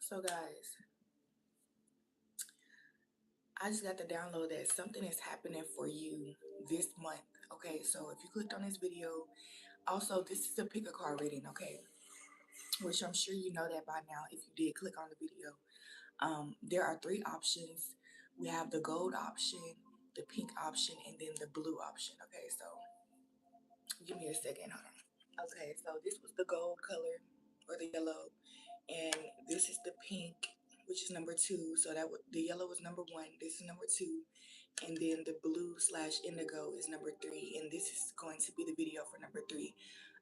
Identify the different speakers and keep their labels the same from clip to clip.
Speaker 1: So guys, I just got the download that something is happening for you this month. Okay, so if you clicked on this video, also this is a pick a card reading, okay? Which I'm sure you know that by now if you did click on the video. There are three options. We have the gold option, the pink option, and then the blue option. Okay, so give me a second, hold on. Okay, so this was the gold color or the yellow, and this is the pink, which is number two. So the yellow was number one. This is number two, and then the blue slash indigo is number three, and this is going to be the video for number three.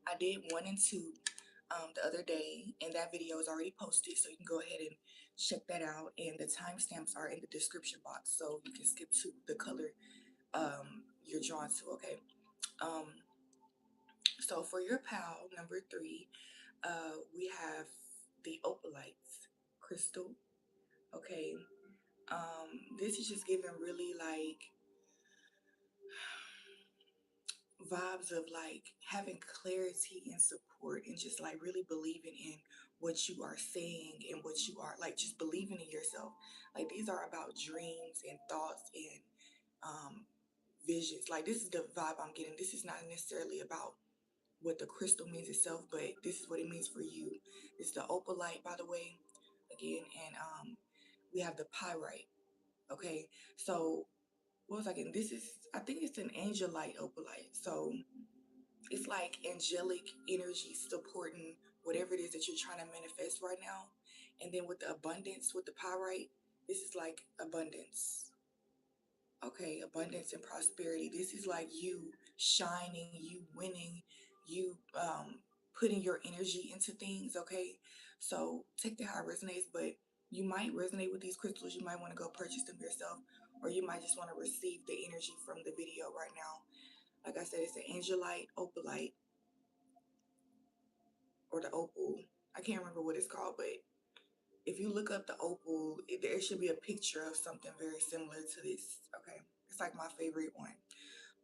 Speaker 1: I did one and two the other day, and that video is already posted, so you can go ahead and check that out. And the timestamps are in the description box, so you can skip to the color you're drawn to. Okay. Um, so for your pal number three, we have the opalites crystal. Okay. This is just giving really like vibes of like having clarity and support and just like really believing in what you are saying and what you are like just believing in yourself. Like these are about dreams and thoughts and um visions. Like this is the vibe I'm getting. This is not necessarily about what the crystal means itself, but this is what it means for you. It's the opalite, by the way, again, and we have the pyrite. Okay, so what was I getting? This is, I think it's an angelite opalite. So it's like angelic energy supporting whatever it is that you're trying to manifest right now. And then with the abundance, with the pyrite, this is like abundance. Okay, abundance and prosperity. This is like you shining, you winning, you putting your energy into things. Okay, so take that how it resonates, but you might resonate with these crystals. You might want to go purchase them yourself, or you might just want to receive the energy from the video right now. Like I said, it's the angelite, opalite, or the opal. I can't remember what it's called, but if you look up the opal, there should be a picture of something very similar to this. Okay, it's like my favorite one.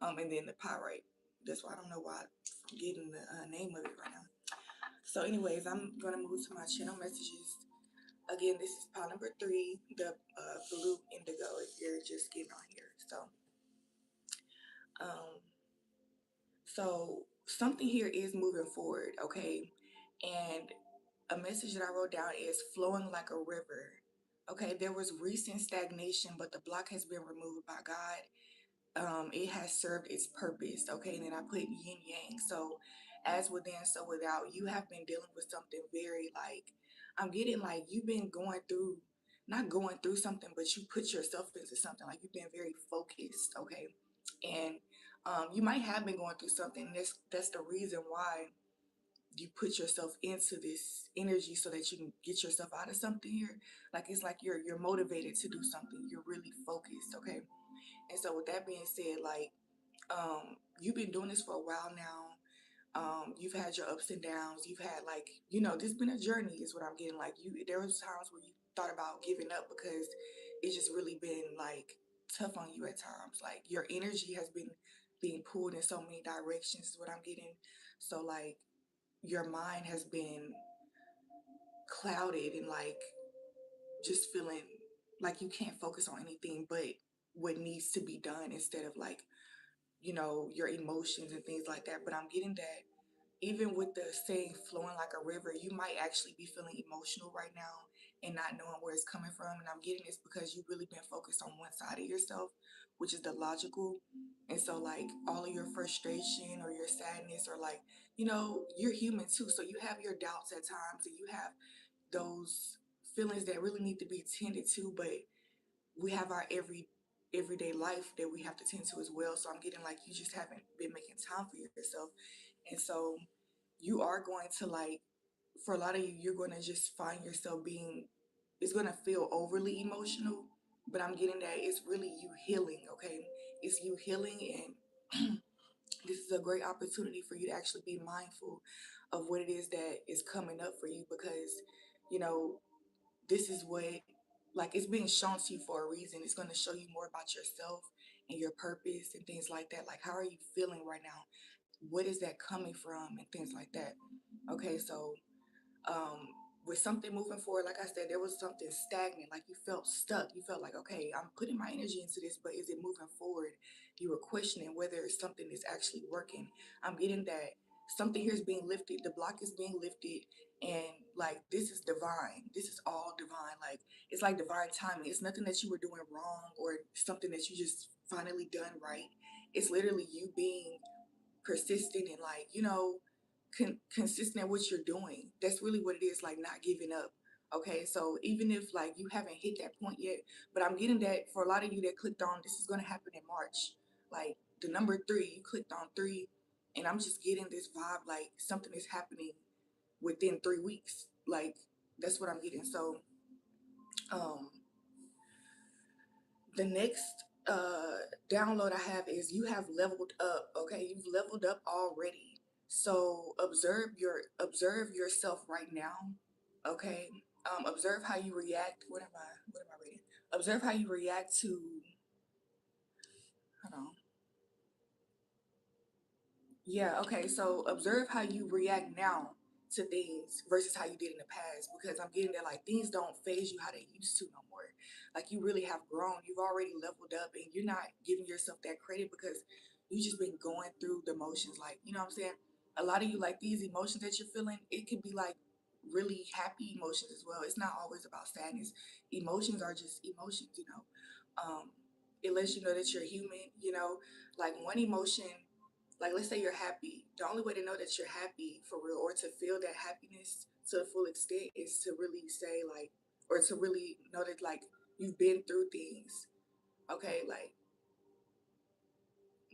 Speaker 1: And then the pyrite. That's why I don't know why I'm getting the name of it right now. So, anyways, I'm gonna move to my channel messages. Again, this is pile number three, the blue indigo. If you're just getting on here, um, so something here is moving forward, okay, and a message that I wrote down is flowing like a river. Okay, there was recent stagnation, but the block has been removed by God. It has served its purpose. Okay, and then I put yin yang. So as within, so without. You have been dealing with something very like, I'm getting like you've been going through, not going through something, but you put yourself into something. Like you've been very focused. Okay, and you might have been going through something. That's the reason why you put yourself into this energy so that you can get yourself out of something here. Like it's like you're motivated to do something. You're really focused. Okay, and so with that being said, like you've been doing this for a while now. You've had your ups and downs. You've had like, this been a journey is what I'm getting. Like there was times where you thought about giving up because it's just really been like tough on you at times. Like your energy has been being pulled in so many directions is what I'm getting. So like your mind has been clouded and like just feeling like you can't focus on anything but what needs to be done instead of like your emotions and things like that. But I'm getting that even with the saying flowing like a river, you might actually be feeling emotional right now and not knowing where it's coming from. And I'm getting this because you've really been focused on one side of yourself, which is the logical. And so like all of your frustration or your sadness or like, you're human too. So you have your doubts at times and you have those feelings that really need to be tended to, but we have our everyday life that we have to tend to as well. So I'm getting like you just haven't been making time for yourself. And so you are going to like, for a lot of you, you're going to just find yourself being, it's going to feel overly emotional, but I'm getting that it's really you healing. Okay, it's you healing, and this is a great opportunity for you to actually be mindful of what it is that is coming up for you, because you know this is what, like, it's being shown to you for a reason. It's going to show you more about yourself and your purpose and things like that. Like, how are you feeling right now? What is that coming from and things like that? Okay, so um with something moving forward, like I said, there was something stagnant, like you felt stuck. You felt like, okay, I'm putting my energy into this, but is it moving forward? You were questioning whether something is actually working. I'm getting that something here is being lifted, the block is being lifted, and like this is divine. This is all divine. Like it's like divine timing. It's nothing that you were doing wrong or something that you just finally done right. It's literally you being persistent and like consistent at what you're doing. That's really what it is, like not giving up. Okay, so even if like you haven't hit that point yet, but I'm getting that for a lot of you that clicked on this is going to happen in March, like the number 3, you clicked on 3, and I'm just getting this vibe like something is happening within 3 weeks. Like that's what I'm getting. So um the next download I have is you have leveled up. Okay, you've leveled up already. So observe yourself right now. Okay, observe how you react. What am I reading? Observe how you react to. Hold on. Yeah, okay. So observe how you react now to things versus how you did in the past, because I'm getting that like things don't phase you how they used to no more. Like you really have grown. You've already leveled up and you're not giving yourself that credit because you just been going through the motions. Like, you know what I'm saying? A lot of you, like these emotions that you're feeling, it could be like really happy emotions as well. It's not always about sadness. Emotions are just emotions. Um, it lets you know that you're human. Like one emotion, like let's say you're happy. The only way to know that you're happy for real or to feel that happiness to the full extent is to really say like, or to really know that like you've been through things. Okay, like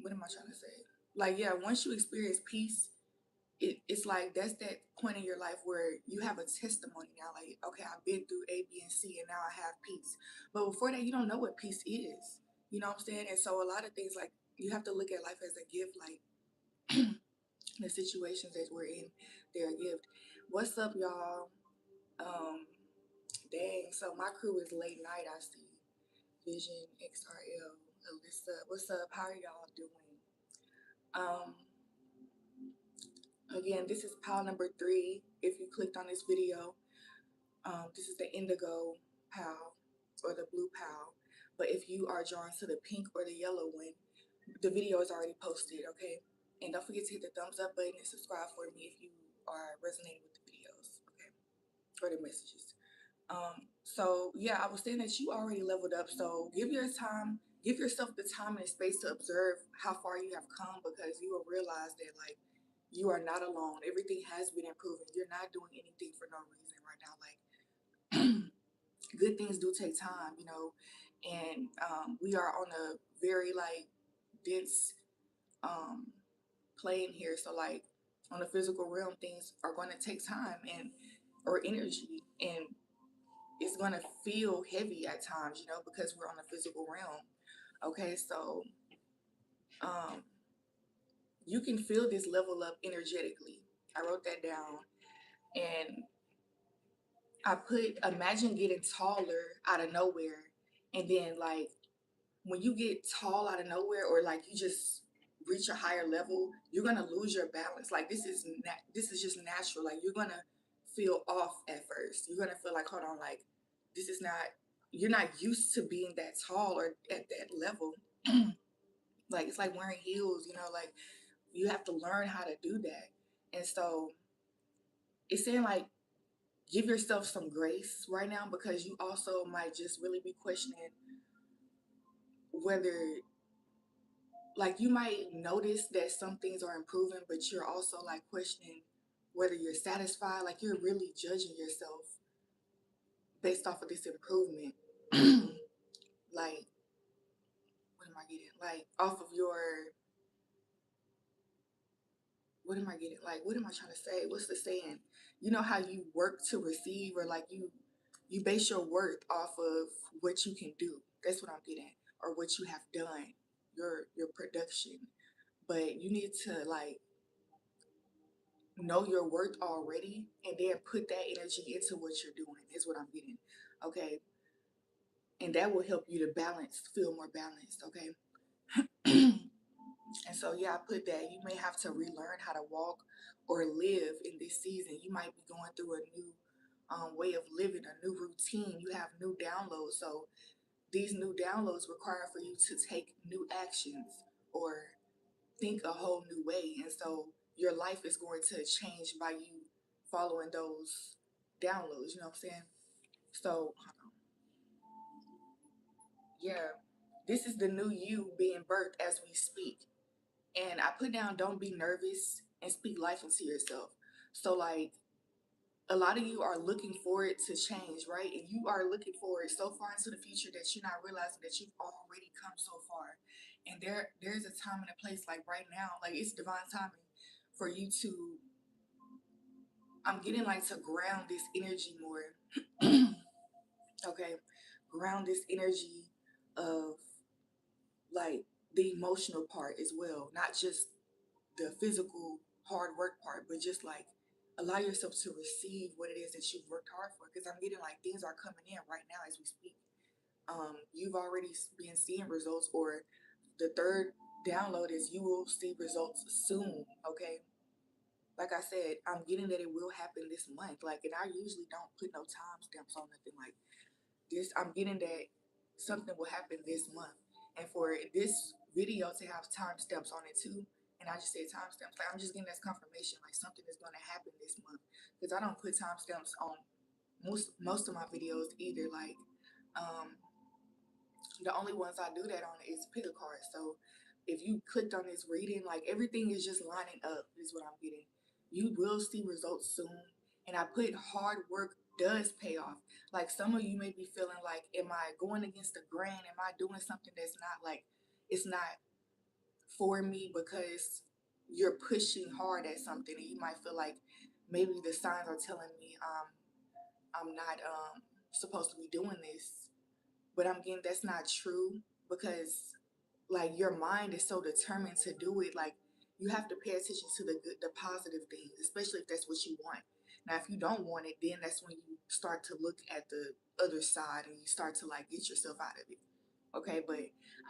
Speaker 1: what am I trying to say? Like yeah, once you experience peace, it's like that's that point in your life where you have a testimony now. Like okay, I've been through A, B, and C, and now I have peace. But before that, you don't know what peace is. You know what I'm saying? And so a lot of things like you have to look at life as a gift. Like the situations that we're in, they're a gift. What's up, y'all? Um, dang. So my crew is late night. I see Vision, XRL, Alyssa. What's up? How are y'all doing? Um, again, this is pile number 3. If you clicked on this video, this is the indigo pile or the blue pile. But if you are drawn to the pink or the yellow one, the video is already posted. Okay, and don't forget to hit the thumbs up button and subscribe for me if you are resonating with the videos. Okay, or the messages. So yeah, I was saying that you already leveled up. So give yourself the time and space to observe how far you have come, because you will realize that like you are not alone. Everything has been improving. You're not doing anything for no reason right now. Like good things do take time, and we are on a very like dense um plane here. So like on the physical realm, things are going to take time and or energy, and it's gonna feel heavy at times, because we're on the physical realm. Okay, so um, you can feel this level up energetically. I wrote that down, and I put imagine getting taller out of nowhere, and then like when you get tall out of nowhere, or like you just reach a higher level, you're gonna lose your balance. Like this is just natural. Like you're gonna feel off at first. You're gonna feel like, hold on, like this is not. You're not used to being that tall or at that level. Like it's like wearing heels. Like you have to learn how to do that. And so it's saying like give yourself some grace right now, because you also might just really be questioning whether, like you might notice that some things are improving, but you're also like questioning whether you're satisfied. Like you're really judging yourself based off of this improvement. Like, what am I getting? Like off of your, what am I getting? Like, what am I trying to say? What's the saying? You know how you work to receive, or like you base your worth off of what you can do. That's what I'm getting, or what you have done, your production. But you need to like know your worth already, and then put that energy into what you're doing is what I'm getting. Okay, and that will help you to feel more balanced. Okay. And so yeah, I put that you may have to relearn how to walk or live in this season. You might be going through a new way of living, a new routine. You have new downloads. So these new downloads require for you to take new actions or think a whole new way. And so your life is going to change by you following those downloads. You know what I'm saying? So, yeah, this is the new you being birthed as we speak. And I put down, don't be nervous and speak life into yourself. So, like, a lot of you are looking for it to change, right? And you are looking forward so far into the future that you're not realizing that you've already come so far. And there's a time and a place, like right now, like it's divine timing for you to, I'm getting like to ground this energy more. Okay, ground this energy of like the emotional part as well, not just the physical hard work part, but just like allow yourself to receive what it is that you've worked hard for. Because I'm getting like things are coming in right now as we speak. You've already been seeing results, or the third download is you will see results soon. Okay, like I said, I'm getting that it will happen this month. Like, and I usually don't put no timestamps on nothing like this. I'm getting that something will happen this month, and for this video to have timestamps on it too. And I just said timestamps. Like I'm just getting this confirmation, like something is going to happen this month, because I don't put timestamps on most of my videos either. Like, um, the only ones I do that on is pick a card. So if you clicked on this reading, like everything is just lining up, is what I'm getting. You will see results soon. And I put hard work does pay off. Like some of you may be feeling like, am I going against the grain? Am I doing something that's not like, it's not for me, because you're pushing hard at something and you might feel like maybe the signs are telling me I'm not supposed to be doing this, but I'm getting that's not true, because like your mind is so determined to do it. Like you have to pay attention to the good, the positive things, especially if that's what you want. Now if you don't want it, then that's when you start to look at the other side and you start to like get yourself out of it. Okay, but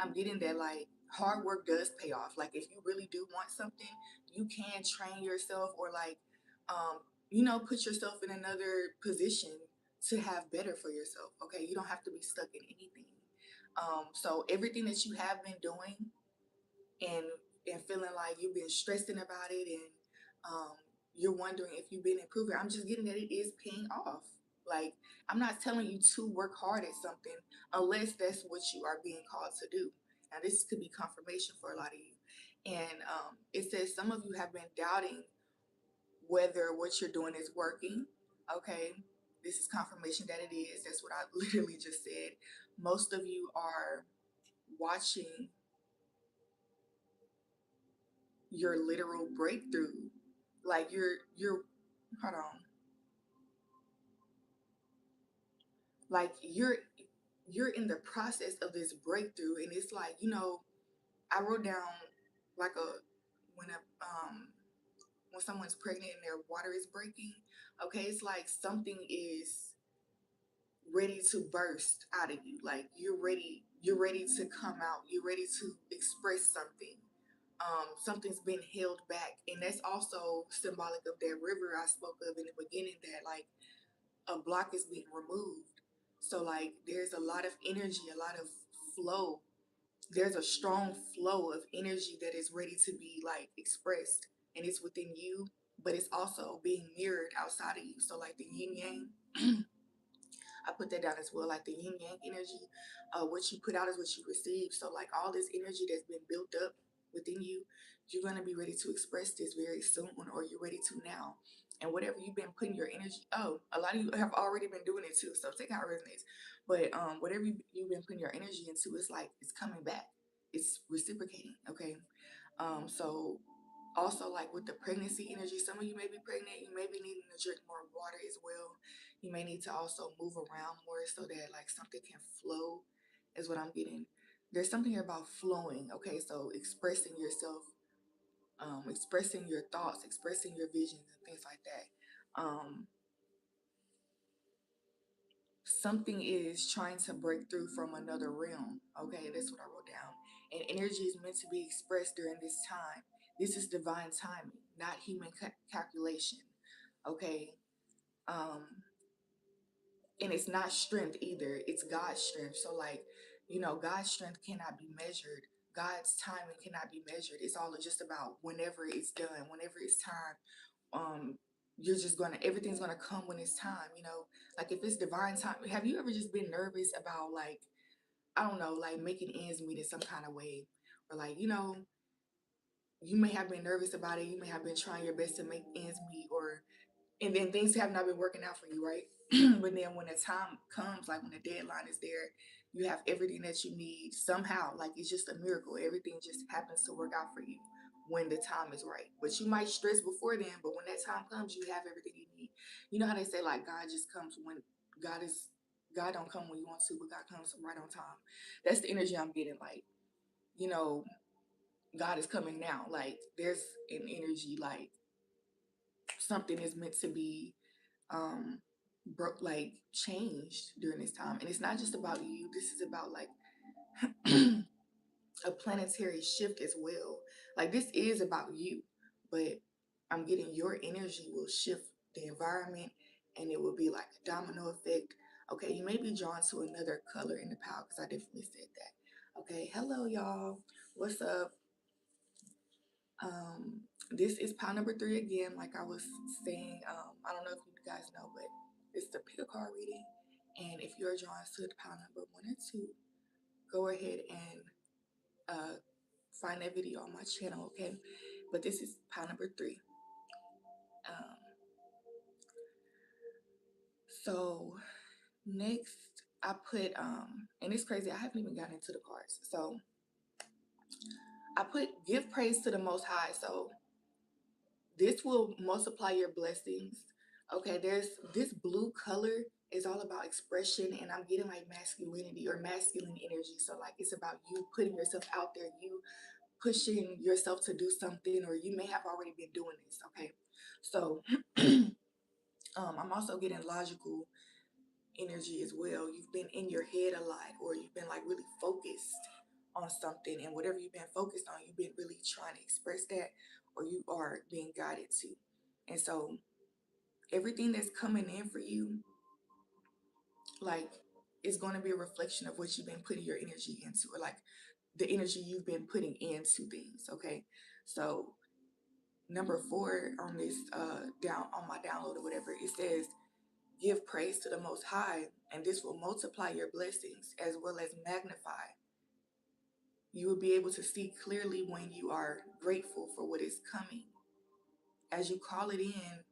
Speaker 1: I'm getting that like hard work does pay off. Like if you really do want something, you can train yourself, or like put yourself in another position to have better for yourself. Okay, you don't have to be stuck in anything. So everything that you have been doing and feeling like you've been stressing about it, and um, you're wondering if you've been improving, I'm just getting that it is paying off. Like I'm not telling you to work hard at something unless that's what you are being called to do. Now this could be confirmation for a lot of you. And it says some of you have been doubting whether what you're doing is working. Okay, this is confirmation that it is. That's what I literally just said. Most of you are watching your literal breakthrough. Like you're hold on. Like you're in the process of this breakthrough, and it's like, I wrote down like a when a when someone's pregnant and their water is breaking. Okay, it's like something is ready to burst out of you. Like you're ready to come out. You're ready to express something. Something's been held back, and that's also symbolic of that river I spoke of in the beginning, that like a block is being removed. So like there's a lot of energy, a lot of flow. There's a strong flow of energy that is ready to be like expressed, and it's within you, but it's also being mirrored outside of you. So like the yin yang, I put that down as well, like the yin yang energy. What you put out is what you receive. So like all this energy that's been built up within you, you're gonna be ready to express this very soon, or you're ready to now. And whatever you've been putting your energy, a lot of you have already been doing it too. So take how it resonates. But whatever you've been putting your energy into, it's like it's coming back. It's reciprocating. Okay. So also like with the pregnancy energy, some of you may be pregnant, you may be needing to drink more water as well. You may need to also move around more so that like something can flow, is what I'm getting. There's something here about flowing. Okay, so expressing yourself, expressing your thoughts, expressing your visions and things like that. Something is trying to break through from another realm. Okay, that's what I wrote down. And energy is meant to be expressed during this time. This is divine timing, not human calculation. Okay. Um, And it's not strength either, it's God's strength. So like, God's strength cannot be measured, God's timing cannot be measured. It's all just about whenever it's done, whenever it's time. You're just gonna everything's gonna come when it's time, like if it's divine time. Have you ever just been nervous about, like, I don't know, like making ends meet in some kind of way? Or like, you may have been nervous about it, you may have been trying your best to make ends meet, or and then things have not been working out for you, right? But then when the time comes, like when the deadline is there, you have everything that you need somehow. Like it's just a miracle. Everything just happens to work out for you when the time is right. But you might stress before then, but when that time comes, you have everything you need. You know how they say like God just comes when God is God don't come when you want to, but God comes right on time. That's the energy I'm getting. Like, you know, God is coming now. Like there's an energy like something is meant to be um like changed during this time. And it's not just about you, this is about like a planetary shift as well. Like this is about you, but I'm getting your energy will shift the environment, and it will be like a domino effect. Okay, you may be drawn to another color in the pile because I definitely said that. Okay, hello y'all, what's up? This is pile number 3 again, like I was saying. I don't know if you guys know, but it's the pick a card reading. And if you're drawn to the pile number 1 or 2, go ahead and find that video on my channel, okay? But this is pile number 3. Um, so next I put and it's crazy, I haven't even gotten into the cards. So I put give praise to the Most High. So this will multiply your blessings. Okay, there's this blue color is all about expression, and I'm getting like masculinity or masculine energy. So like it's about you putting yourself out there, you pushing yourself to do something, or you may have already been doing this. Okay, so I'm also getting logical energy as well. You've been in your head a lot, or you've been like really focused on something, and whatever you've been focused on, you've been really trying to express that, or you are being guided to. And so everything that's coming in for you, like, is going to be a reflection of what you've been putting your energy into, or like the energy you've been putting into things. Okay, so number 4 on this down on my download or whatever, it says give praise to the Most High, and this will multiply your blessings as well as magnify. You will be able to see clearly when you are grateful for what is coming as you call it in,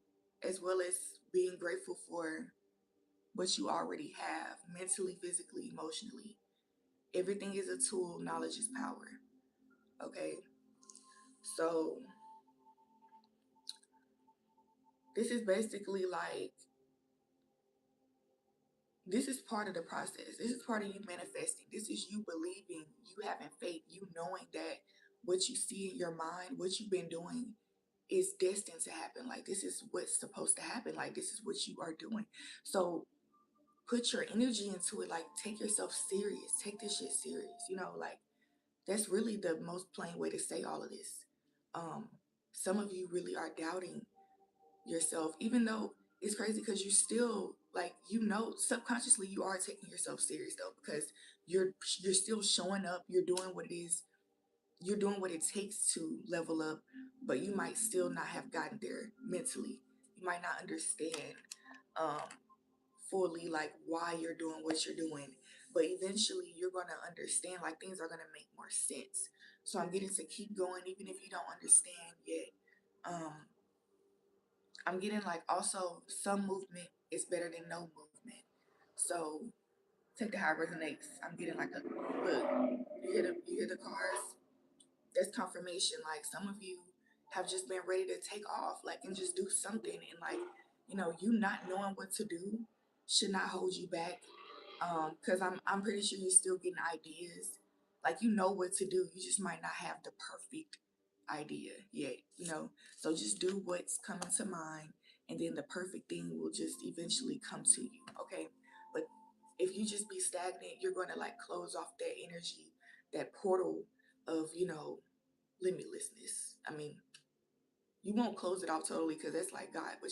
Speaker 1: as well as being grateful for what you already have mentally, physically, emotionally. Everything is a tool, knowledge is power. Okay, so this is basically like, this is part of the process. This is part of you manifesting. This is you believing, you having faith, you knowing that what you see in your mind, what you've been doing is destined to happen. Like this is what's supposed to happen. Like this is what you are doing. So put your energy into it. Like take yourself serious. Take this shit serious. Like that's really the most plain way to say all of this. Some of you really are doubting yourself, even though it's crazy because you still, like, subconsciously you are taking yourself serious though, because you're still showing up, you're doing what it is, you're doing what it takes to level up, but you might still not have gotten there mentally. You might not understand um fully like why you're doing what you're doing, but eventually you're going to understand, like things are going to make more sense. So I'm getting to keep going even if you don't understand yet. I'm getting like also some movement is better than no movement. So take the how it resonates. I'm getting like a look. You hear the cars. That's confirmation. Like some of you have just been ready to take off, like and just do something. And like you not knowing what to do should not hold you back. Because I'm pretty sure you're still getting ideas. Like you know what to do. You just might not have the perfect idea yet. So just do what's coming to mind, and then the perfect thing will just eventually come to you. Okay. But if you just be stagnant, you're gonna like close off that energy, that portal of limitlessness. I mean, you won't close it off totally because that's like God, but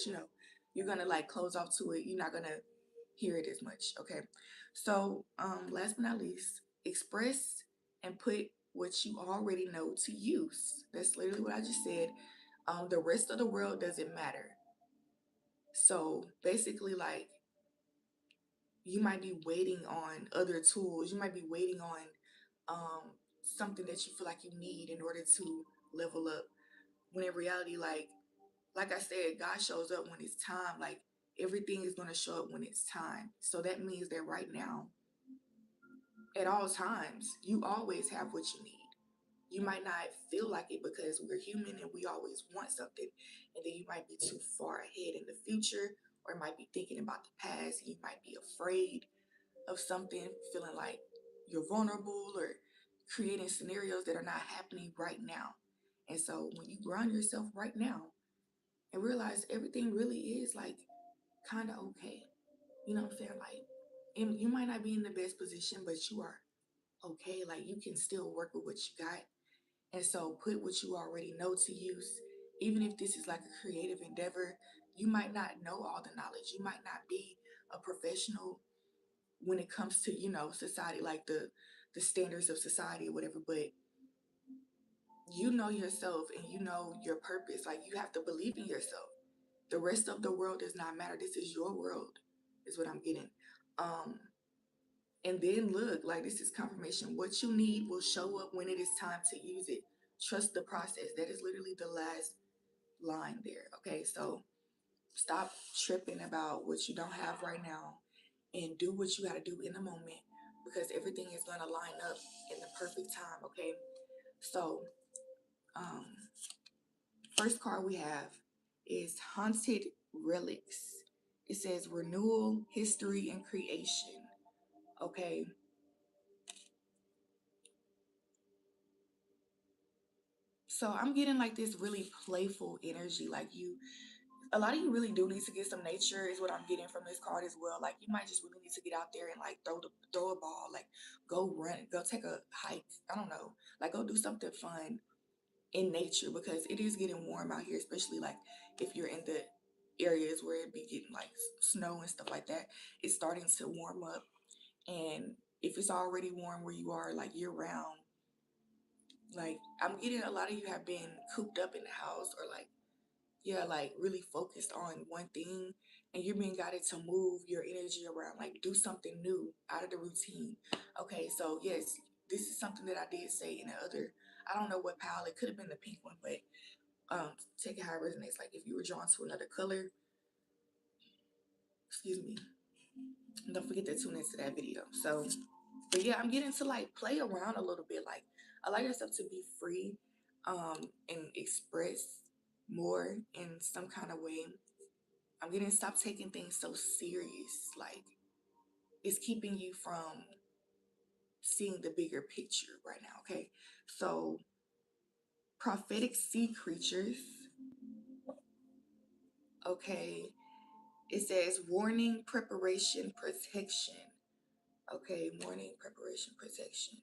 Speaker 1: you're gonna like close off to it. You're not gonna hear it as much. Okay. So, last but not least, express and put what you already know to use. That's literally what I just said. The rest of the world doesn't matter. So basically, like, you might be waiting on other tools. You might be waiting on something that you feel like you need in order to level up. When in reality, like I said, God shows up when it's time. Like, everything is gonna show up when it's time. So that means that right now, at all times, you always have what you need. You might not feel like it because we're human and we always want something. And then you might be too far ahead in the future, or might be thinking about the past. You might be afraid of something, feeling like you're vulnerable, or creating scenarios that are not happening right now. And so when you ground yourself right now and realize everything really is like kind of okay, you know what I'm saying? Like, and you might not be in the best position, but you are okay. Like, you can still work with what you got. And so put what you already know to use. Even if this is like a creative endeavor, you might not know all the knowledge. You might not be a professional when it comes to, society, like the standards of society or whatever, but you know yourself and you know your purpose. Like, you have to believe in yourself. The rest of the world does not matter. This is your world, is what I'm getting. Um, and then look, like, this is confirmation. What you need will show up when it is time to use it. Trust the process. That is literally the last line there. Okay, so stop tripping about what you don't have right now and do what you got to do in the moment, because everything is going to line up in the perfect time. Okay, so um, first card we have is Haunted Relics. It says renewal, history, and creation. Okay, so I'm getting like this really playful energy. Like, a lot of you really do need to get some nature, is what I'm getting from this card as well. Like, you might just really need to get out there and like throw a ball, like go run, go take a hike. I don't know, like go do something fun in nature, because it is getting warm out here, especially like if you're in the areas where it be getting like snow and stuff like that. It's starting to warm up, and if it's already warm where you are like year round, like I'm getting a lot of you have been cooped up in the house, or like, yeah, like really focused on one thing, and you're being guided to move your energy around, like do something new out of the routine. Okay, so yes, this is something that I did say in the other, I don't know what pile, it could have been the pink one, but take it how it resonates. Like, if you were drawn to another color, excuse me, don't forget to tune into that video. So, but yeah, I'm getting to like play around a little bit. Like, allow yourself to be free, and express more in some kind of way. I'm getting stop taking things so serious. Like, it's keeping you from seeing the bigger picture right now. Okay, so prophetic sea creatures. Okay, it says warning, preparation, protection. Okay, warning, preparation, protection.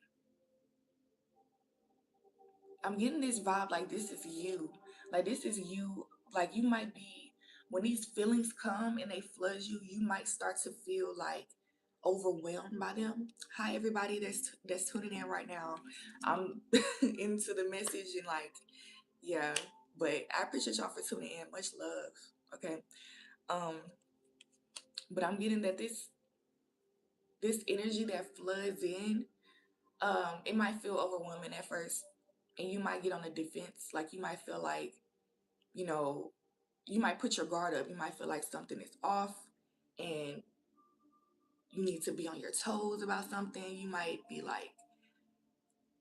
Speaker 1: I'm getting this vibe like this is you. Like, this is you. Like, you might be, when these feelings come and they flood you, you might start to feel like overwhelmed by them. Hi everybody that's tuning in right now. I'm into the message, and like, yeah, but I appreciate y'all for tuning in. Much love. Okay. Um, but I'm getting that this energy that floods in, it might feel overwhelming at first, and you might get on the defense. Like, you might feel like, you know, you might put your guard up. You might feel like something is off, and you need to be on your toes about something. You might be like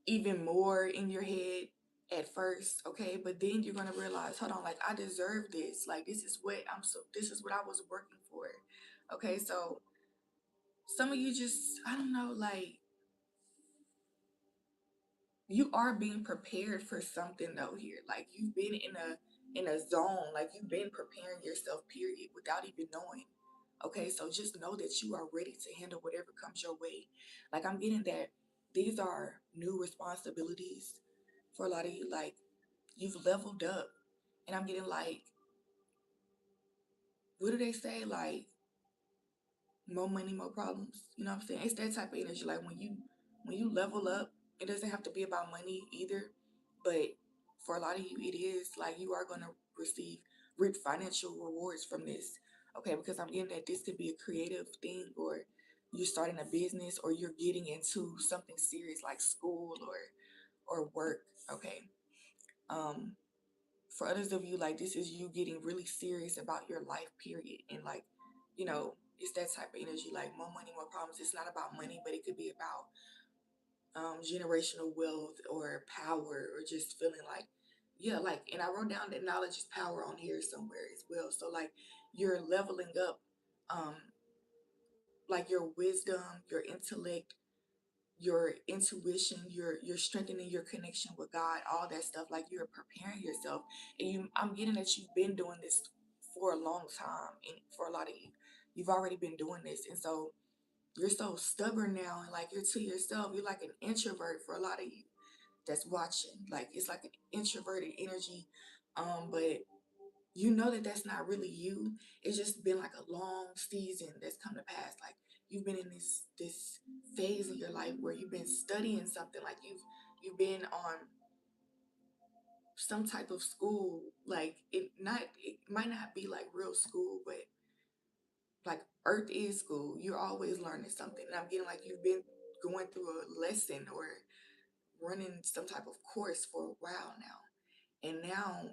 Speaker 1: even more in your head at first, okay? But then you're gonna realize, hold on, like, I deserve this. Like, this is what I was working for. Okay, so some of you just, I don't know, like, you are being prepared for something though here. Like, you've been in a zone, like you've been preparing yourself, period, without even knowing. Okay, so just know that you are ready to handle whatever comes your way. Like, I'm getting that these are new responsibilities for a lot of you. Like, you've leveled up. And I'm getting like, what do they say? Like, more money, more problems. You know what I'm saying? It's that type of energy. Like when you level up, it doesn't have to be about money either. But for a lot of you, it is like you are gonna receive reap financial rewards from this. Okay, because I'm getting that this could be a creative thing, or you're starting a business, or you're getting into something serious like school or work. Okay. Um, for others of you, like this is you getting really serious about your life period, and like, it's that type of energy. Like more money, more problems. It's not about money, but it could be about generational wealth or power, or just feeling like, yeah, like, and I wrote down that knowledge is power on here somewhere as well. So like you're leveling up, um like your wisdom, your intellect, your intuition, you're strengthening your connection with God, all that stuff. Like you're preparing yourself, and I'm getting that you've been doing this for a long time, and for a lot of you, you've already been doing this, and so you're so stubborn now, and like you're to yourself. You're like an introvert for a lot of you that's watching. Like it's like an introverted energy, but you know that that's not really you. It's just been like a long season that's come to pass. Like you've been in this phase in your life where you've been studying something. Like you've been on some type of school. Like it might not be like real school, but like earth is school. You're always learning something. And I'm getting like you've been going through a lesson or running some type of course for a while now. And now,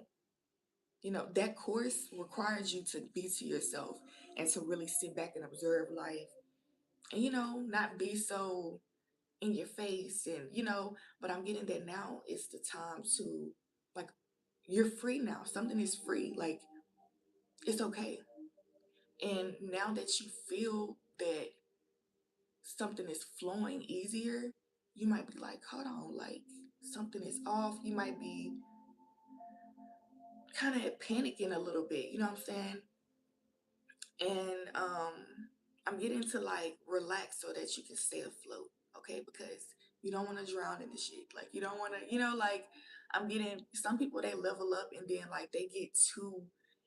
Speaker 1: that course requires you to be to yourself and to really sit back and observe life, and, not be so in your face, and, but I'm getting that now it's the time to, like, you're free now. Something is free. Like, it's okay. And now that you feel that something is flowing easier, you might be like, hold on, like, something is off. You might be kind of panicking a little bit, you know what I'm saying? And I'm getting to like relax so that you can stay afloat, okay? Because you don't want to drown in the shit. Like you don't want to, like I'm getting some people, they level up and then like they get too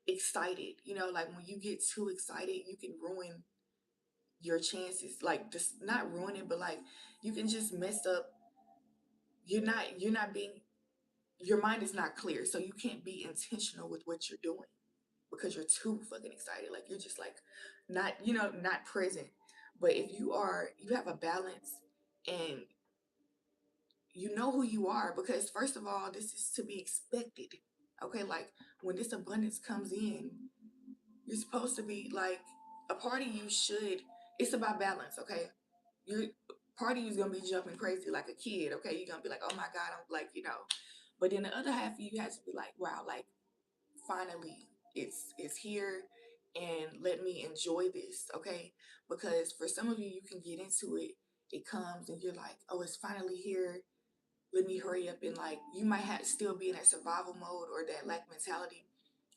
Speaker 1: excited. Like when you get too excited, you can ruin your chances. Like just not ruin it, but like you can just mess up. You're not being, your mind is not clear, so you can't be intentional with what you're doing because you're too fucking excited. Like you're just like not, not present. But if you have a balance, and you know who you are, because first of all, this is to be expected. Okay, like when this abundance comes in, you're supposed to be like, a part of you should, it's about balance, okay? You're Part of you is gonna be jumping crazy like a kid, okay? You're gonna be like, oh my God, I'm like, but then the other half of you has to be like, wow, like finally it's here, and let me enjoy this, okay? Because for some of you, you can get into it, it comes and you're like, oh, it's finally here, let me hurry up, and like you might have still be in that survival mode or that lack mentality,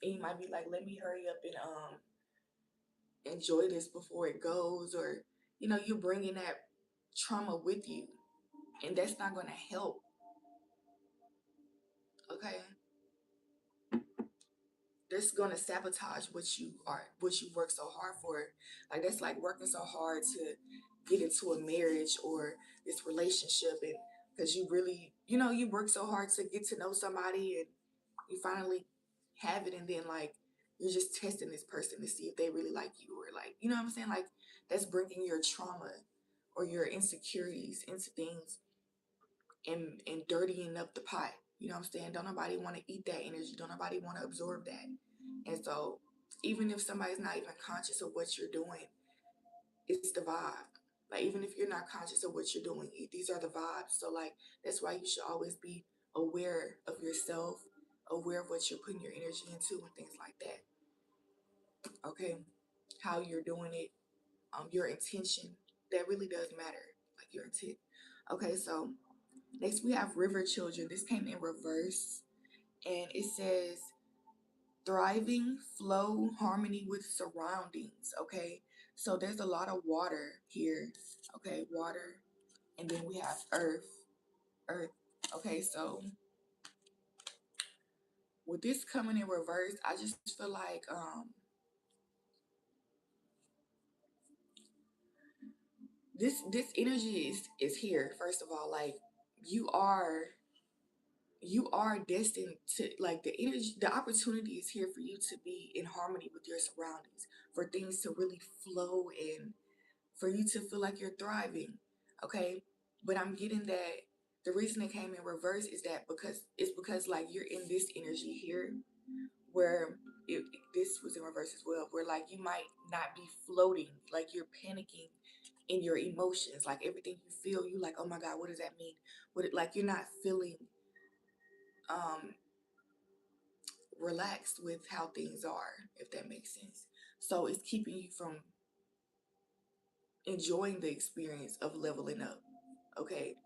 Speaker 1: and you might be like, let me hurry up and enjoy this before it goes, or you're bringing that trauma with you, and that's not going to help, okay? That's gonna sabotage what you work so hard for. Like that's like working so hard to get into a marriage or this relationship, and because you really, you work so hard to get to know somebody, and you finally have it, and then like you're just testing this person to see if they really like you, or like, you know what I'm saying? Like that's bringing your trauma or your insecurities into things, and dirtying up the pot. You know what I'm saying? Don't nobody want to eat that energy. Don't nobody want to absorb that. And so even if somebody's not even conscious of what you're doing, it's the vibe. Like even if you're not conscious of what you're doing, these are the vibes. So like that's why you should always be aware of yourself, aware of what you're putting your energy into and things like that. Okay. How you're doing it, your intention. That really does matter. Like your intent. Okay, so next we have river children. This came in reverse, and it says thriving, flow, harmony with surroundings. Okay, so there's a lot of water here. Okay, water, and then we have earth, earth. Okay, so with this coming in reverse, I just feel like this energy is here. First of all, like you are you are destined to, like, the energy, the opportunity is here for you to be in harmony with your surroundings, for things to really flow, and for you to feel like you're thriving. Okay, but I'm getting that the reason it came in reverse is that because it's because like you're in this energy here where it, this was in reverse as well, where like you might not be floating, like you're panicking in your emotions, like everything you feel, you like, oh my god, what does that mean? What it, like you're not feeling um relaxed with how things are, if that makes sense. So it's keeping you from enjoying the experience of leveling up. Okay,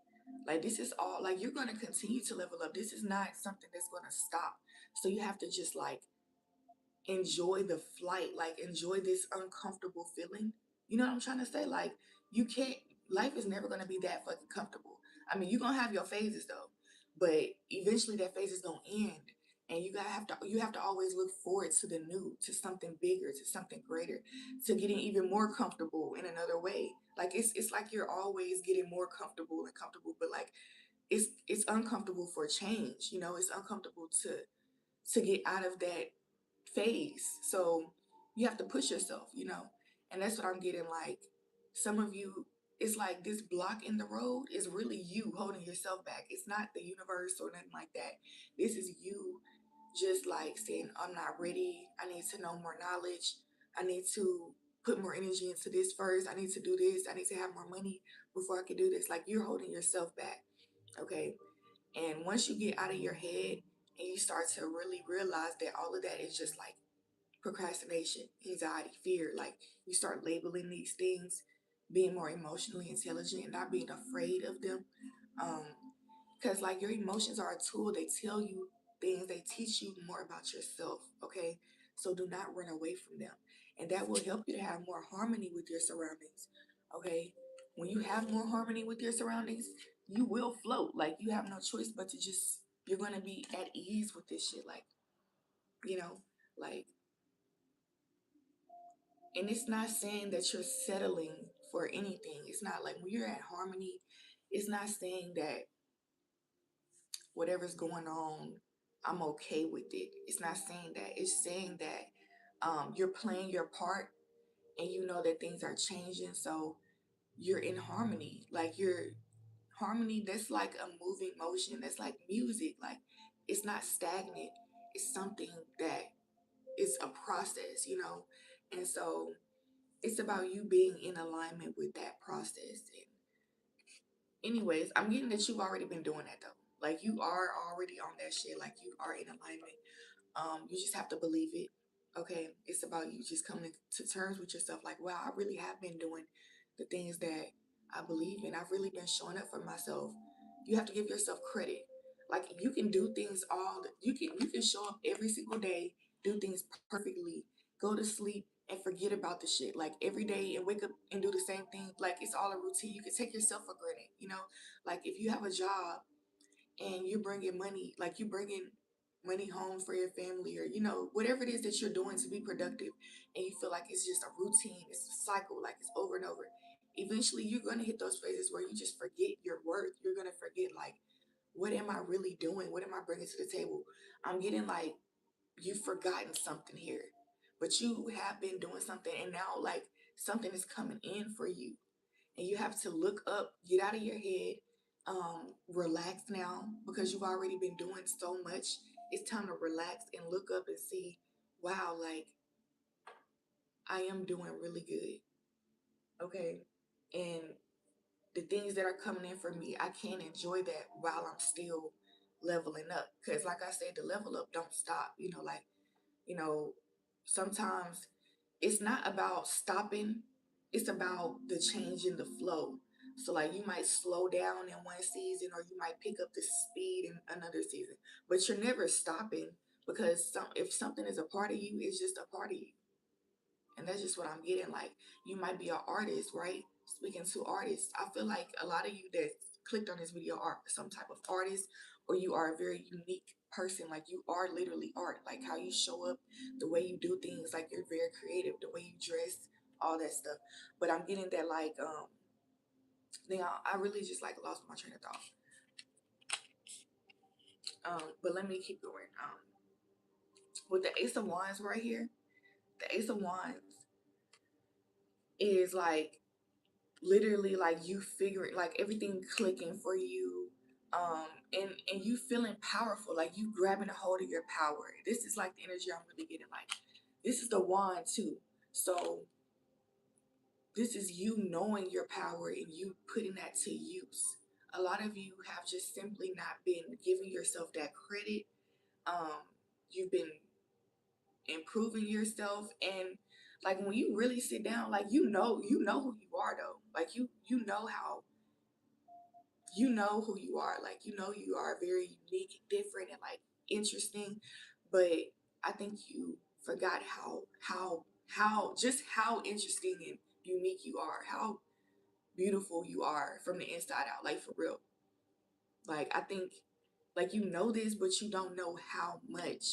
Speaker 1: like this is all, like you're going to continue to level up. This is not something that's going to stop. So you have to just like enjoy the flight, like enjoy this uncomfortable feeling. You know what I'm trying to say? Like you can't, life is never gonna be that fucking comfortable. I mean, you're gonna have your phases though, but eventually that phase is gonna end. And you have to always look forward to the new, to something bigger, to something greater, to getting even more comfortable in another way. Like it's like you're always getting more comfortable and comfortable, but like it's uncomfortable for change, you know, it's uncomfortable to get out of that phase. So you have to push yourself, you know? And that's what I'm getting, like some of you, it's like this block in the road is really you holding yourself back. It's not the universe or nothing like that. This is you just like saying, I'm not ready. I need to know more knowledge. I need to put more energy into this first. I need to do this. I need to have more money before I can do this. Like you're holding yourself back. Okay. And once you get out of your head and you start to really realize that all of that is just like procrastination, anxiety, fear, like you start labeling these things, being more emotionally intelligent and not being afraid of them. Um, because like your emotions are a tool, they tell you things, they teach you more about yourself, okay? So do not run away from them. And that will help you to have more harmony with your surroundings, okay? When you have more harmony with your surroundings, you will float. Like you have no choice but to just, you're gonna be at ease with this shit. Like, you know, like, and it's not saying that you're settling for anything. It's not like when you're at harmony, it's not saying that whatever's going on, I'm okay with it. It's not saying that. It's saying that you're playing your part and you know that things are changing. So you're in harmony. Like you're harmony, that's like a moving motion. That's like music. Like it's not stagnant. It's something that is a process, you know? And so it's about you being in alignment with that process. And anyways, I'm getting that you've already been doing that though. Like you are already on that shit. Like you are in alignment. You just have to believe it. Okay. It's about you just coming to terms with yourself. Like, wow, I really have been doing the things that I believe in. I've really been showing up for myself. You have to give yourself credit. Like you can do things you can show up every single day, do things perfectly, go to sleep and forget about the shit. Like every day and wake up and do the same thing. Like it's all a routine. You can take yourself for granted, you know? Like if you have a job and you're bringing money, like you bringing money home for your family, or you know whatever it is that you're doing to be productive, and you feel like it's just a routine, it's a cycle, like it's over and over, eventually you're going to hit those phases where you just forget your worth. You're going to forget, like, what am I really doing? What am I bringing to the table? I'm getting like you've forgotten something here, but you have been doing something, and now like something is coming in for you, and you have to look up, get out of your head, relax now because you've already been doing so much. It's time to relax and look up and see, wow, like I am doing really good. Okay. And the things that are coming in for me, I can enjoy that while I'm still leveling up. Cause like I said, the level up don't stop. Like, you know, sometimes it's not about stopping, it's about the change in the flow. So like you might slow down in one season or you might pick up the speed in another season, but you're never stopping because if something is a part of you, it's just a part of you. And that's just what I'm getting. Like you might be an artist, right? Speaking to artists, I feel like a lot of you that clicked on this video are some type of artist, or you are a very unique person. Like you are literally art. Like how you show up, the way you do things, like you're very creative, the way you dress, all that stuff. But I'm getting that, like Now I really just like lost my train of thought. But let me keep going. With the Ace of Wands right here, the Ace of Wands is like literally like you figuring, like everything clicking for you, and you feeling powerful, like you grabbing a hold of your power. This is like the energy I'm really getting. Like this is the wand too. So this is you knowing your power and you putting that to use. A lot of you have just simply not been giving yourself that credit. um you've been improving yourself, and like when you really sit down, like you know who you are though. Like you know how, you know who you are. Like you know you are very unique, different, and like interesting. But I think you forgot how just how interesting and unique you are, how beautiful you are from the inside out, like for real. Like I think, like you know this, but you don't know how much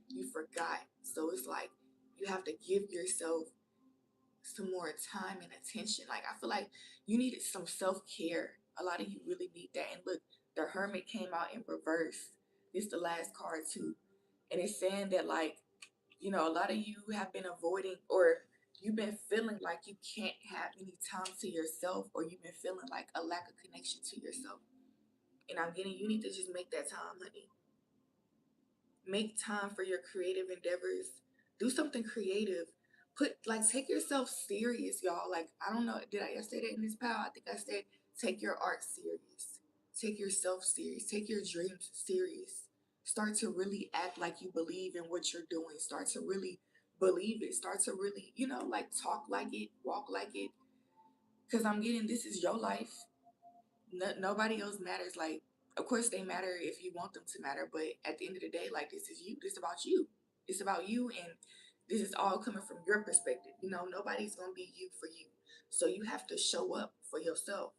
Speaker 1: you forgot. So it's like you have to give yourself some more time and attention. Like I feel like you needed some self-care. A lot of you really need that. And look, the Hermit came out in reverse. This is the last card too. And it's saying that like, you know, a lot of you have been avoiding, or you've been feeling like you can't have any time to yourself, or you've been feeling like a lack of connection to yourself. And I'm getting, you need to just make that time, honey. Make time for your creative endeavors. Do something creative. Put like take yourself serious, y'all. Like I don't know, did I say that in this power? I think I said take your art serious. Take yourself serious. Take your dreams serious. Start to really act like you believe in what you're doing. Start to really believe it. Start to really, you know, like talk like it, walk like it. Cause I'm getting, this is your life. Nobody else matters. Like, of course they matter if you want them to matter, but at the end of the day, like this is you. This is about you. It's about you, and this is all coming from your perspective. You know, nobody's gonna be you for you. So you have to show up for yourself.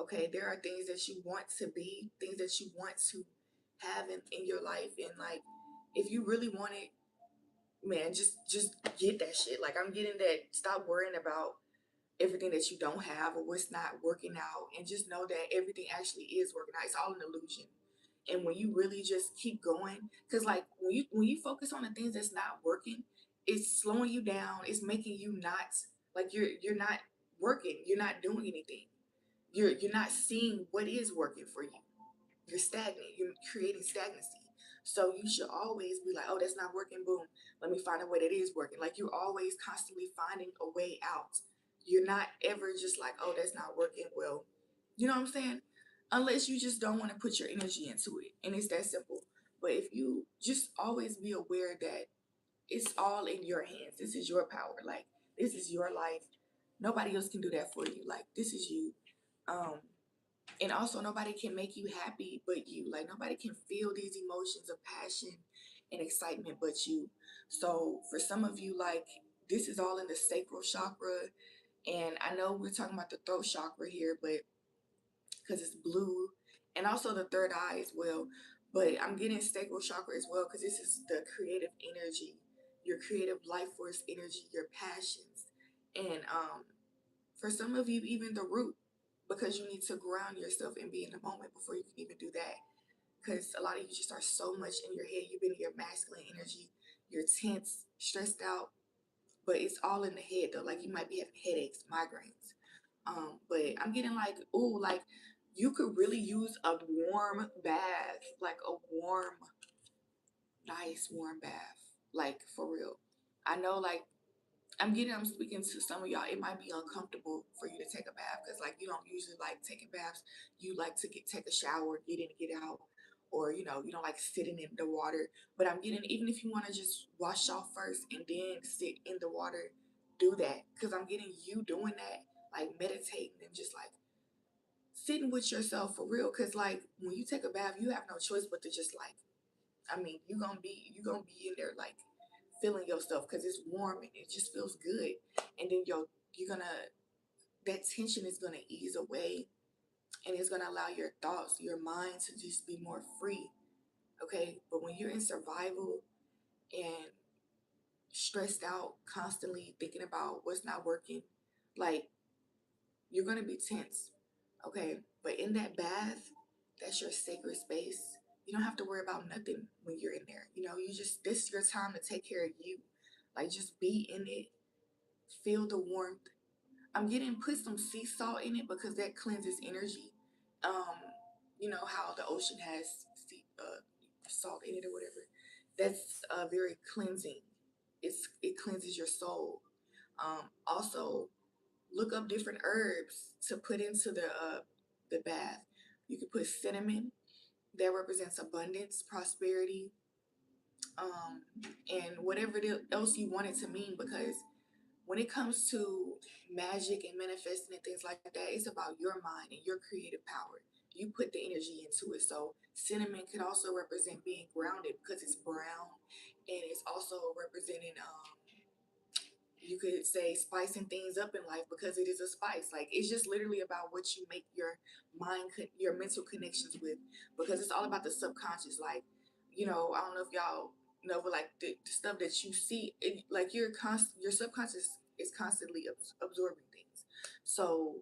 Speaker 1: Okay, there are things that you want to be, things that you want to have in your life, and like if you really want it, man, just get that shit. Like I'm getting that. Stop worrying about everything that you don't have or what's not working out, and just know that everything actually is working out. It's all an illusion. And when you really just keep going, because like when you focus on the things that's not working, it's slowing you down. It's making you not, like you're not working, you're not doing anything, you're not seeing what is working for you. You're stagnant. You're creating stagnancy. So you should always be like, oh, that's not working. Boom. Let me find a way that is working. Like you're always constantly finding a way out. You're not ever just like, oh, that's not working. Well, you know what I'm saying? Unless you just don't want to put your energy into it. And it's that simple. But if you just always be aware that it's all in your hands. This is your power. Like this is your life. Nobody else can do that for you. Like this is you. Um, and also nobody can make you happy but you. Like nobody can feel these emotions of passion and excitement but you. So for some of you, like this is all in the sacral chakra. And I know we're talking about the throat chakra here, but because it's blue, and also the third eye as well. But I'm getting sacral chakra as well because this is the creative energy, your creative life force energy, your passions. And for some of you, even the root, because you need to ground yourself and be in the moment before you can even do that. Because a lot of you just are so much in your head. You've been in your masculine energy. You're tense, stressed out, but it's all in the head though. Like you might be having headaches, migraines. But I'm getting like, ooh, like you could really use a warm bath, like a warm, nice warm bath, like for real. I know, like I'm speaking to some of y'all. It might be uncomfortable for you to take a bath because, like, you don't usually like taking baths. You like to take a shower, get in, get out, or you don't like sitting in the water. But I'm getting, even if you want to just wash off first and then sit in the water, do that because I'm getting you doing that, like meditating and just like sitting with yourself for real. Because like when you take a bath, you have no choice but to just like, I mean, you gonna be in there like feeling yourself because it's warm and it just feels good. And then you're gonna, that tension is gonna ease away, and it's gonna allow your thoughts, your mind to just be more free. Okay. But when you're in survival and stressed out, constantly thinking about what's not working, like you're gonna be tense. Okay, but in that bath, that's your sacred space. You don't have to worry about nothing when you're in there. You know, you just, this is your time to take care of you. Like, just be in it, feel the warmth. I'm getting, put some sea salt in it because that cleanses energy. Um, you know how the ocean has salt in it or whatever. That's very cleansing. It cleanses your soul. Also, look up different herbs to put into the bath. You could put cinnamon, that represents abundance, prosperity, um, and whatever else you want it to mean. Because when it comes to magic and manifesting and things like that, it's about your mind and your creative power. You put the energy into it. So cinnamon could also represent being grounded because it's brown, and it's also representing you could say spicing things up in life because it is a spice. Like, it's just literally about what you make your mind, your mental connections with, because it's all about the subconscious. Like, you know, I don't know if y'all know, but like the stuff that you see, like your subconscious is constantly absorbing things. So,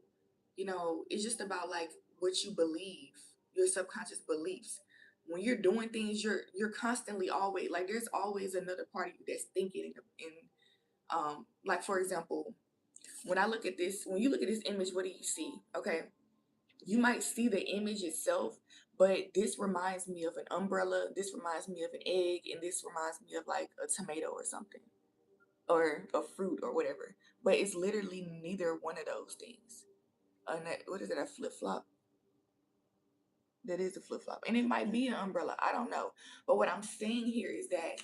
Speaker 1: you know, it's just about like what you believe, your subconscious beliefs. When you're doing things, you're constantly always like, there's always another part of you that's thinking and like, for example, when I look at this, when you look at this image, what do you see? Okay, you might see the image itself, but this reminds me of an umbrella, this reminds me of an egg, and this reminds me of like a tomato or something, or a fruit or whatever. But it's literally neither one of those things. What is it, a flip-flop? That is a flip-flop, and it might be an umbrella, I don't know. But what I'm saying here is that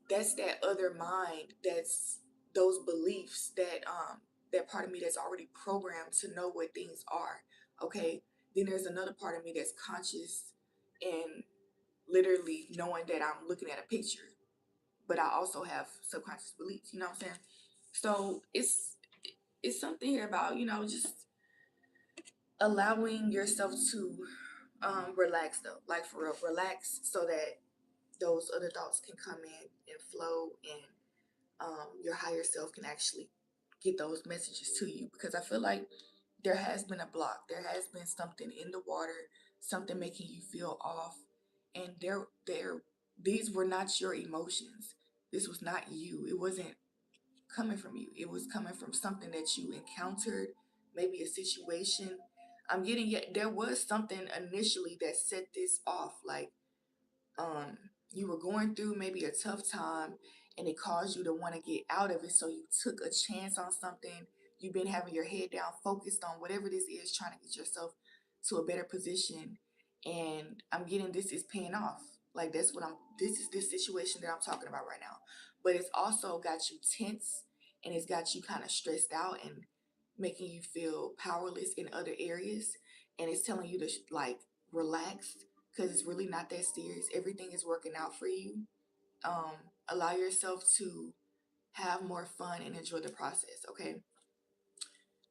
Speaker 1: that's that other mind, that's those beliefs, that part of me that's already programmed to know what things are. Okay, then there's another part of me that's conscious and literally knowing that I'm looking at a picture, but I also have subconscious beliefs, you know what I'm saying? So it's something here about, you know, just allowing yourself to relax, though, like for real, relax, so that those other thoughts can come in and flow, and your higher self can actually get those messages to you. Because I feel like there has been a block, there has been something in the water, something making you feel off, and these were not your emotions. This was not you. It wasn't coming from you. It was coming from something that you encountered, maybe a situation. I'm getting, yet there was something initially that set this off. Like, you were going through maybe a tough time, and it caused you to want to get out of it, so you took a chance on something. You've been having your head down, focused on whatever this is, trying to get yourself to a better position, and I'm getting, this is paying off. Like, that's what I'm this is this situation that I'm talking about right now. But it's also got you tense, and it's got you kind of stressed out, and making you feel powerless in other areas, and it's telling you to like relax, because it's really not that serious. Everything is working out for you. Um, Allow yourself to have more fun and enjoy the process, okay?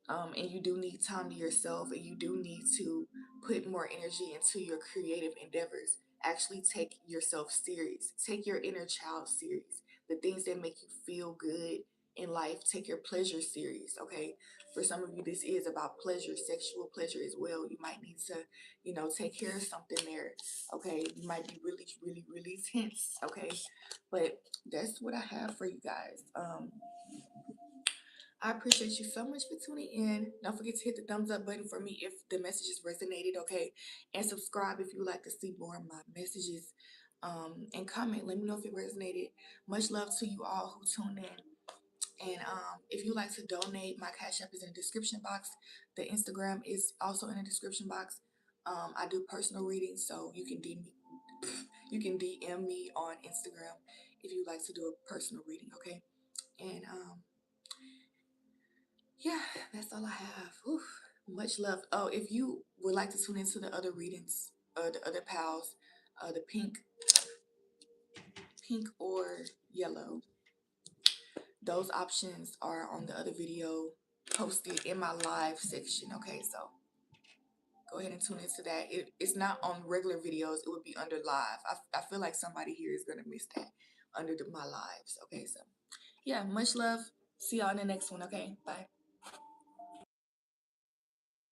Speaker 1: And you do need time to yourself, and you do need to put more energy into your creative endeavors. Actually take yourself serious. Take your inner child serious. The things that make you feel good in life, take your pleasure serious, okay? For some of you, this is about pleasure, sexual pleasure as well. You might need to, you know, take care of something there, okay? You might be really, really, really tense, okay? But that's what I have for you guys. I appreciate you so much for tuning in. Don't forget to hit the thumbs up button for me if the messages resonated, okay? And subscribe if you would like to see more of my messages. And comment. Let me know if it resonated. Much love to you all who tuned in. And if you like to donate, my Cash App is in the description box. The Instagram is also in the description box. I do personal readings, so you can DM me on Instagram if you like to do a personal reading, okay? And yeah, that's all I have. Whew, much love. Oh, if you would like to tune into the other readings, the other pals, the pink or yellow, those options are on the other video posted in my live section. Okay, so go ahead and tune into that. It's not on regular videos. It would be under live. I feel like somebody here is gonna miss that under my lives. Okay, so yeah, much love. See y'all in the next one. Okay, bye.